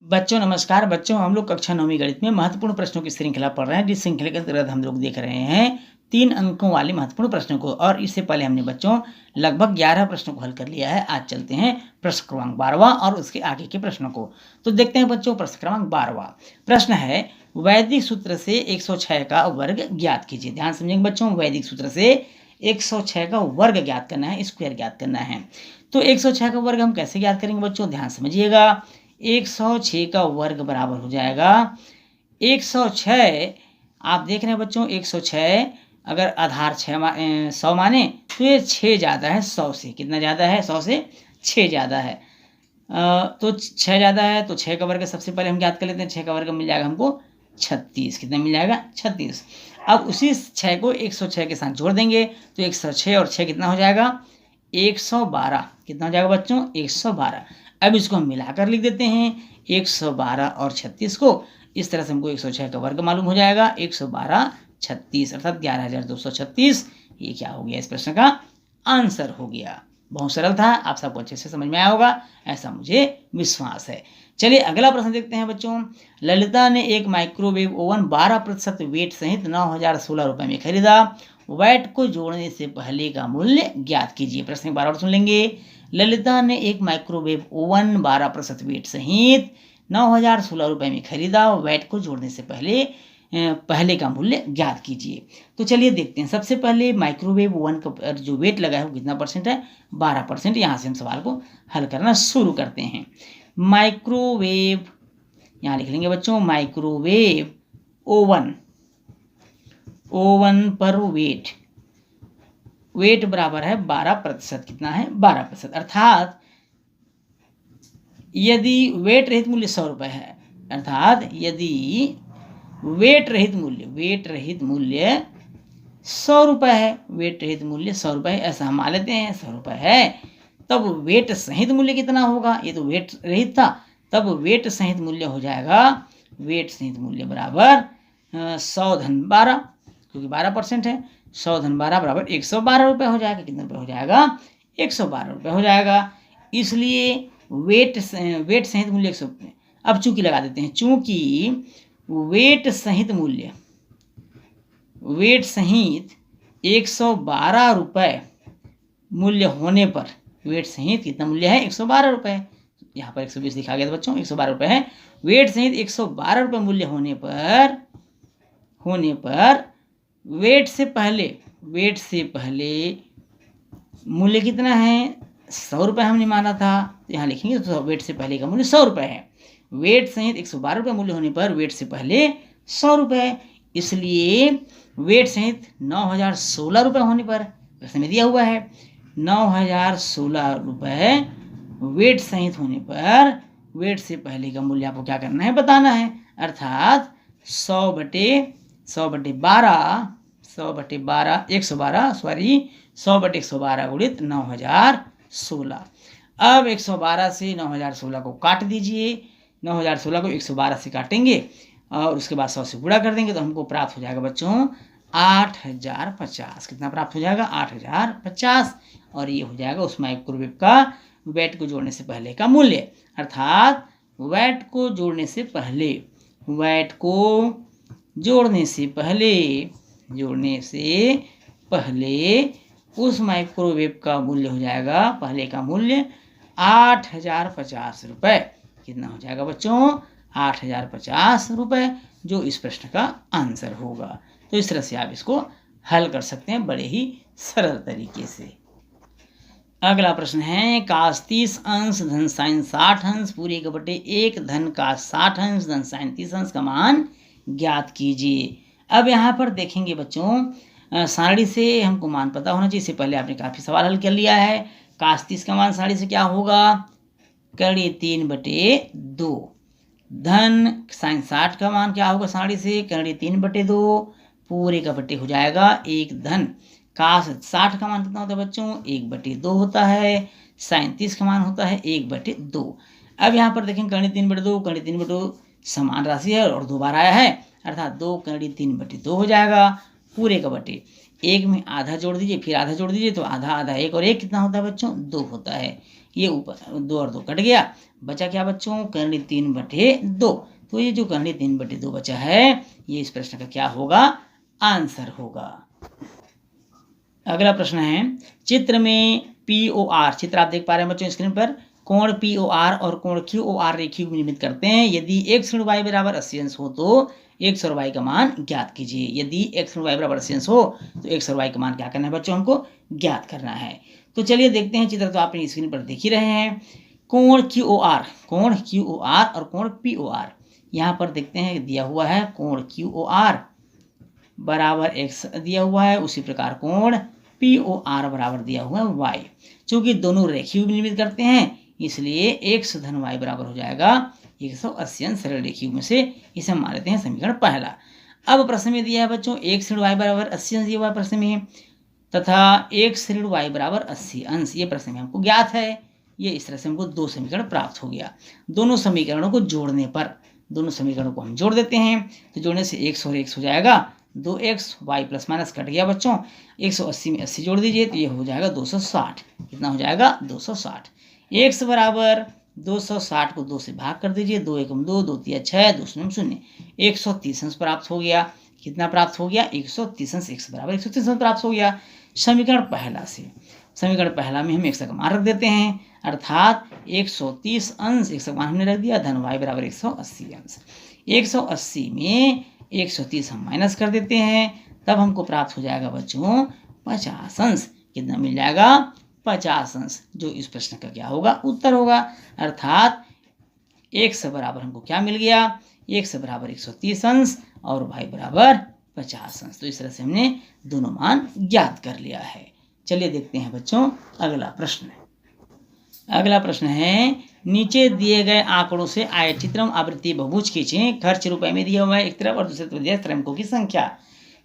बच्चों नमस्कार। बच्चों हम लोग कक्षा 9वीं गणित में महत्वपूर्ण प्रश्नों की श्रृंखला पढ़ रहे हैं, जिस श्रृंखला के अंतर्गत हम लोग देख रहे हैं 3 अंकों वाले महत्वपूर्ण प्रश्नों को। और इससे पहले हमने बच्चों लगभग 11 प्रश्नों को हल कर लिया है। आज चलते हैं प्रश्न क्रमांक 12वां और उसके आगे के प्रश्नों को। तो देखते हैं बच्चों प्रश्न क्रमांक 12वां। प्रश्न है वैदिक सूत्र से 106 का वर्ग ज्ञात कीजिए। ध्यान समझेंगे बच्चों, वैदिक सूत्र से 106 का वर्ग ज्ञात करना है, स्क्वायर ज्ञात करना है। तो 106 का वर्ग हम कैसे ज्ञात करेंगे बच्चों, ध्यान समझिएगा। 106 का वर्ग बराबर हो जाएगा 106। आप देख रहे हैं बच्चों 106 अगर आधार 100 माने तो ये 6 ज़्यादा है 100 से। कितना ज़्यादा है? 100 से 6 ज़्यादा है। तो 6 ज़्यादा है तो 6 का वर्ग सबसे पहले हम ज्ञात कर लेते हैं। 6 का वर्ग मिल जाएगा हमको 36। कितना मिल जाएगा? 36। अब उसी 6 को 106 के साथ जोड़ देंगे तो 106 और 6 कितना हो जाएगा? 112। कितना हो जाएगा बच्चों? 112। अब इसको हम मिलाकर लिख देते हैं 112 और 36 को। इस तरह से हमको 106 का वर्ग मालूम हो जाएगा। 112 36 अर्थात 11,236। ये क्या हो गया? इस प्रश्न का आंसर हो गया। बहुत सरल था, आप सबको अच्छे से समझ में आया होगा, ऐसा मुझे विश्वास है। चलिए अगला प्रश्न देखते हैं बच्चों। ललिता ने एक माइक्रोवेव ओवन 12% वेट सहित 9,016 रुपए में खरीदा। वैट को जोड़ने से पहले का मूल्य ज्ञात कीजिए। प्रश्न एक बार और सुन लेंगे। ललिता ने एक माइक्रोवेव ओवन 12% वेट सहित 9,016 रुपए में खरीदा। वैट को जोड़ने से पहले का मूल्य ज्ञात कीजिए। तो चलिए देखते हैं। सबसे पहले माइक्रोवेव ओवन का जो वेट लगा है वो कितना परसेंट है? 12%। यहाँ से हम सवाल को हल करना शुरू करते हैं। माइक्रोवेव, यहाँ लिख लेंगे बच्चों, माइक्रोवेव ओवन पर वेट बराबर है 12%। कितना है? 12%। अर्थात यदि वेट रहित मूल्य 100 रुपए है, अर्थात यदि वेट रहित मूल्य 100 रुपए है, वेट रहित मूल्य 100 रुपए है, ऐसा हम मान लेते हैं 100 रुपए है, तब वेट सहित मूल्य कितना होगा? ये तो वेट रहित था, तब वेट सहित मूल्य हो जाएगा, वेट सहित मूल्य बराबर 100 धन 12, क्योंकि 12% है। 100 धन 12 बराबर 112 रुपये हो जाएगा। कितने रुपये हो जाएगा? 112 रुपये हो जाएगा। इसलिए वेट सहित मूल्य 100। अब चूंकि लगा देते हैं, चूंकि वेट सहित 112 रुपये मूल्य होने पर, वेट सहित कितना मूल्य है? 112 रुपये। यहाँ पर 120 लिखा गया था बच्चों, 112 रुपये है। वेट सहित 112 रुपये मूल्य होने पर वेट से पहले मूल्य कितना है? 100 रुपये हमने माना था, तो यहाँ लिखेंगे तो वेट से पहले का मूल्य 100 रुपये है। वेट सहित 112 रुपये मूल्य होने पर वेट से पहले 100 रुपये, इसलिए वेट सहित 9,016 रुपये होने पर, प्रश्न में दिया हुआ है 9,016 रुपये वेट सहित होने पर वेट से पहले का मूल्य आपको क्या करना है? बताना है। अर्थात 100 बटे 112 गुणित 9,016। अब 112 से 9,016 को काट दीजिए। 9,016 को 112 से काटेंगे और उसके बाद 100 से गुणा कर देंगे तो हमको प्राप्त हो जाएगा बच्चों 8,050। कितना प्राप्त हो जाएगा? 8,050। और ये हो जाएगा उस माइक्रोवेव का वेट को जोड़ने से पहले का मूल्य। अर्थात वेट को जोड़ने से पहले उस माइक्रोवेव का मूल्य हो जाएगा, पहले का मूल्य 8,050 रुपये। कितना हो जाएगा बच्चों? 8,050 रुपये, जो इस प्रश्न का आंसर होगा। तो इस तरह से आप इसको हल कर सकते हैं बड़े ही सरल तरीके से। अगला प्रश्न है cos 30 अंश धन sin 60 अंश पूरे का बटे 1 धन cos 60 अंश धन sin 30 अंश का मान ज्ञात कीजिए। अब यहाँ पर देखेंगे बच्चों, सारणी से हमको मान पता होना चाहिए। इससे पहले आपने काफ़ी सवाल हल कर लिया है। cos 30 का मान सारणी से क्या होगा? कड़ी 3/2 धन sin 60 का मान क्या होगा? सारणी से कड़ी 3/2 पूरे का बटे हो जाएगा 1 धन cos 60 का मान कितना होता है बच्चों? 1/2 होता है। sin 30 का मान होता है 1/2। अब यहाँ पर देखें कड़ी 3/2 समान राशि है और 2 बार आया है, अर्थात 2 कड़ी 3/2 हो जाएगा पूरे का बटे 1 में आधा जोड़ दीजिए, फिर आधा जोड़ दीजिए तो आधा 1 और 1 कितना होता है बच्चों? 2 होता है। ये ऊपर 2 और 2 कट गया, बचा क्या बच्चों, करनी 3/2। तो ये जो करनी 3/2 बचा है, ये इस प्रश्न का क्या होगा, आंसर होगा। अगला प्रश्न है, चित्र में POR, चित्र आप देख पा रहे हैं बच्चों स्क्रीन पर, कोण POR और कोण QOR रेखीय को निर्मित करते हैं। यदि x ऋण y बराबर 80 अंश हो तो x और y का मान ज्ञात कीजिए। यदि x ऋण y बराबर 80 अंश हो तो x और y का मान क्या करना है बच्चों, हमको ज्ञात करना है। तो चलिए देखते हैं, चित्र तो आपने स्क्रीन पर देख ही रहे हैं। कोण QOR और कोण POR, यहाँ पर देखते हैं दिया हुआ है कोण QOR बराबर x दिया हुआ है, उसी प्रकार कोण POR बराबर दिया हुआ है y। चूंकि दोनों रेखीय निर्मित करते हैं, इसलिए x धन y बराबर हो जाएगा 180 अंश सरल रेखीय में से। इसे हम मान लेते हैं समीकरण पहला। अब प्रश्न में दिया है बच्चों x ऋण y बराबर 80 अंश दिया हुआ प्रश्न में, तथा x ऋण y बराबर 80 अंश ये प्रश्न में हमको ज्ञात है। ये इस तरह से हमको 2 समीकरण प्राप्त हो गया। दोनों समीकरणों को जोड़ने पर, दोनों समीकरणों को हम जोड़ देते हैं, तो जोड़ने से x और x हो जाएगा 2x, y plus minus cut गया बच्चों, 180 में 80 जोड़ दीजिए तो ये हो जाएगा 260। कितना हो जाएगा, 260। x बराबर 260 को 2 से भाग कर दीजिए, 2 एकम 2, 2 तिया 6, 2 शून्य 0, 130 अंश प्राप्त हो गया। कितना प्राप्त हो गया, 130 अंश, x बराबर 130 अंश प्राप्त हो गया समीकरण पहला से। समीकरण पहला में हम x का मान रख देते हैं, अर्थात 130 अंश x का मान हमने रख दिया, धन y बराबर 180 अंश। 180 में 130 हम माइनस कर देते हैं, तब हमको प्राप्त हो जाएगा बच्चों 50 अंश। कितना मिल जाएगा, 50 अंश, जो इस प्रश्न का क्या होगा, उत्तर होगा। अर्थात x बराबर हमको क्या मिल गया, x बराबर 130 अंश और y बराबर 50 अंश। तो इस तरह से हमने दोनों मान ज्ञात कर लिया है। चलिए देखते हैं बच्चों अगला प्रश्न। अगला प्रश्न है, नीचे दिए गए आंकड़ों से आयतचित्रम आवृत्ति बहुभुज खींचें। खर्च रुपए में दिया हुआ है एक तरफ और दूसरी तरफ दिया है श्रमिकों की संख्या।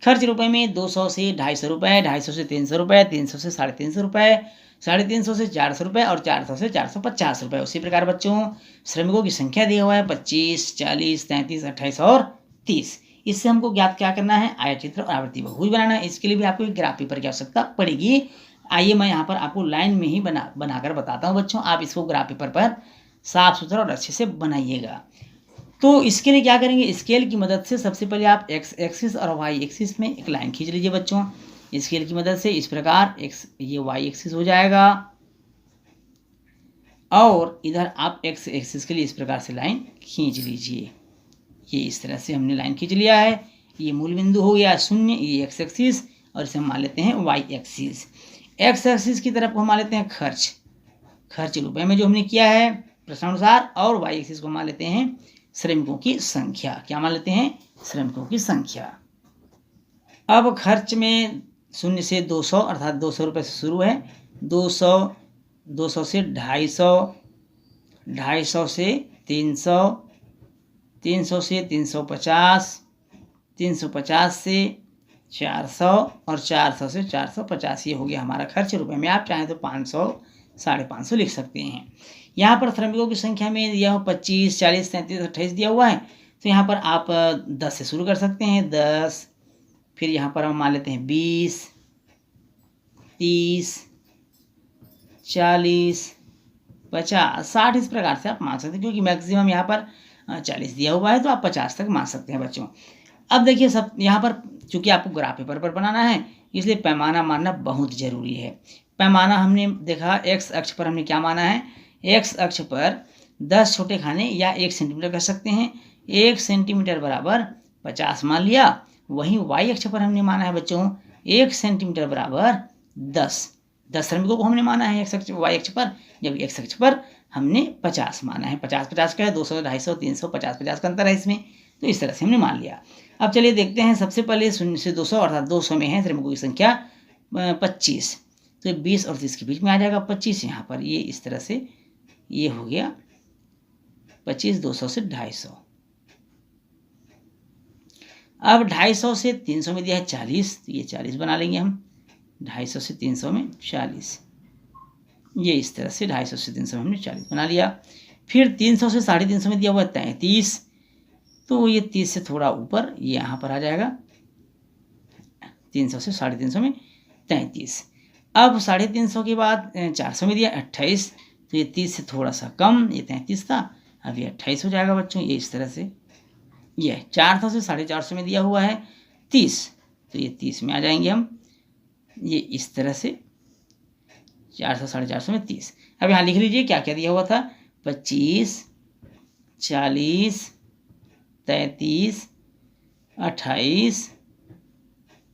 खर्च रुपए में 200 से 250 रुपए, 250 से 300 रुपए, 300 से 350 रुपए, 350 से 400 रुपए और 400 से 450 रुपए। उसी प्रकार बच्चों श्रमिकों की संख्या दिया हुआ है 25, 40, 33, 28 और 30। इससे हमको ज्ञात क्या करना है, आयतचित्र और आवृत्ति बहुभुज बनाना है। इसके लिए भी आपको एक ग्राफ पेपर की आवश्यकता पड़ेगी। आइए मैं यहाँ पर आपको लाइन में ही बनाकर बताता हूँ बच्चों, आप इसको ग्राफ पेपर पर साफ सुथरा और अच्छे से बनाइएगा। तो इसके लिए क्या करेंगे, स्केल की मदद से सबसे पहले आप x एक्सिस और y एक्सिस में एक लाइन खींच लीजिए बच्चों। स्केल की मदद से इस प्रकार ये y एक्सिस हो जाएगा और इधर आप x एक्सिस के लिए इस प्रकार से लाइन खींच लीजिए। ये इस तरह से हमने लाइन खींच लिया है। ये मूल बिंदु हो गया 0, ये x एक्सिस और इसे हम मान लेते हैं y एक्सिस। x एक्सिस की तरफ को हम मान लेते हैं खर्च रुपए में जो हमने किया है प्रश्नानुसार, और y एक्सिस को मान लेते हैं श्रमिकों की संख्या। क्या मान लेते हैं, श्रमिकों की संख्या। अब खर्च में 0 से 200 अर्थात 200 रुपये से शुरू है, 200 से 250, 250 से 300, 300 से 350, 350 से 400 और 400 से 450। ये हो गया हमारा खर्च रुपए में। आप चाहें तो 500, 550 लिख सकते हैं। यहाँ पर श्रमिकों की संख्या में दिया हुआ 25, 40, 33, 28 दिया हुआ है, तो यहाँ पर आप 10 से शुरू कर सकते हैं, 10, फिर यहाँ पर हम मान लेते हैं 20, 30, 40, 50, 60। इस प्रकार से आप मान सकते हैं, क्योंकि मैक्सिमम यहाँ पर 40 दिया हुआ है तो आप 50 तक मान सकते हैं बच्चों। अब देखिए सब यहाँ पर चूंकि आपको ग्राफ पेपर पर बनाना है, इसलिए पैमाना मानना बहुत ज़रूरी है। पैमाना हमने देखा x अक्ष पर हमने क्या माना है, x अक्ष पर 10 छोटे खाने या 1 सेंटीमीटर कर सकते हैं। 1 सेंटीमीटर बराबर 50 मान लिया। वहीं y अक्ष पर हमने माना है बच्चों 1 सेंटीमीटर बराबर 10 श्रमिकों को हमने माना है y अक्ष पर, जब x अक्ष पर हमने 50 माना है। 50 का है, 200, 250, 300, 50 का अंतर है इसमें, तो इस तरह से हमने मान लिया। अब चलिए देखते हैं, सबसे पहले 0 से 200 अर्थात 200 में है श्रमिकों की संख्या 25, तो 20 और 30 के बीच में आ जाएगा 25। यहाँ पर ये इस तरह से ये हो गया 25, 200 से 250। अब 250 से 300 में दिया है 40, तो ये 40 बना लेंगे हम। 250 से 300 में 40, ये इस तरह से 250 से 300 में हमने 40 बना लिया। फिर 300 से 350 में दिया हुआ 33, तो ये 30 से थोड़ा ऊपर ये यहाँ पर आ जाएगा 300 से 350 में 33। अब 350 के बाद 400 में दिया 28, तो ये 30 से थोड़ा सा कम, ये 33 था, अब ये 28 हो जाएगा बच्चों। ये इस तरह से, ये 4 था से 450 में दिया हुआ है 30, तो ये 30 में आ जाएंगे हम, ये इस तरह से 400 450 में 30। अब यहाँ लिख लीजिए क्या क्या दिया हुआ था, 25, 40, 33, 28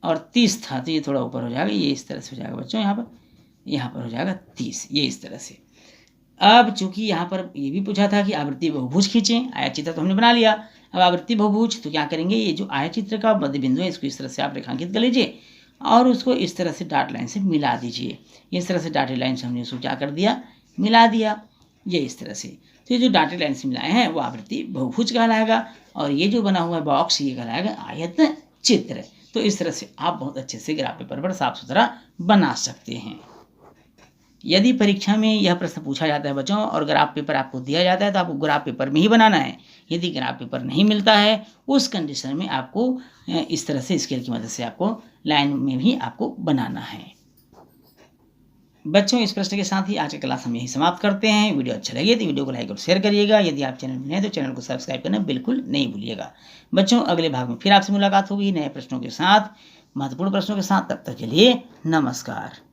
और 30 था, तो ये थोड़ा ऊपर हो जाएगा, ये इस तरह से हो जाएगा बच्चों, यहाँ पर हो जाएगा 30, ये इस तरह से। अब चूंकि यहाँ पर ये भी पूछा था कि आवृत्ति बहुभुज खींचें, आयत चित्र तो हमने बना लिया, अब आवृत्ति बहुभुज तो क्या करेंगे, ये जो आयत चित्र का मध्य बिंदु है इसको इस तरह से आप रेखांकित कर लीजिए और उसको इस तरह से डॉट लाइन से मिला दीजिए। इस तरह से डॉटेड लाइन से हमने उसको क्या कर दिया, मिला दिया, ये इस तरह से। तो ये जो डॉटेड लाइन से मिलाए हैं वो आवृत्ति बहुभुज कहलाएगा और ये जो बना हुआ है बॉक्स ये कहलाएगा आयत चित्र। तो इस तरह से आप बहुत अच्छे से ग्राफ पेपर पर साफ सुथरा बना सकते हैं। यदि परीक्षा में यह प्रश्न पूछा जाता है बच्चों और ग्राफ पेपर आपको दिया जाता है तो आपको ग्राफ पेपर में ही बनाना है। यदि ग्राफ पेपर नहीं मिलता है उस कंडीशन में आपको इस तरह से स्केल की मदद से आपको लाइन में भी आपको बनाना है। बच्चों इस प्रश्न के साथ ही आज की क्लास हम यही समाप्त करते हैं। वीडियो अच्छा लगे तो वीडियो को लाइक और शेयर करिएगा। यदि आप चैनल में नए तो चैनल को सब्सक्राइब करना बिल्कुल नहीं भूलिएगा। बच्चों अगले भाग में फिर आपसे मुलाकात होगी नए प्रश्नों के साथ, महत्वपूर्ण प्रश्नों के साथ। तब तक के लिए नमस्कार।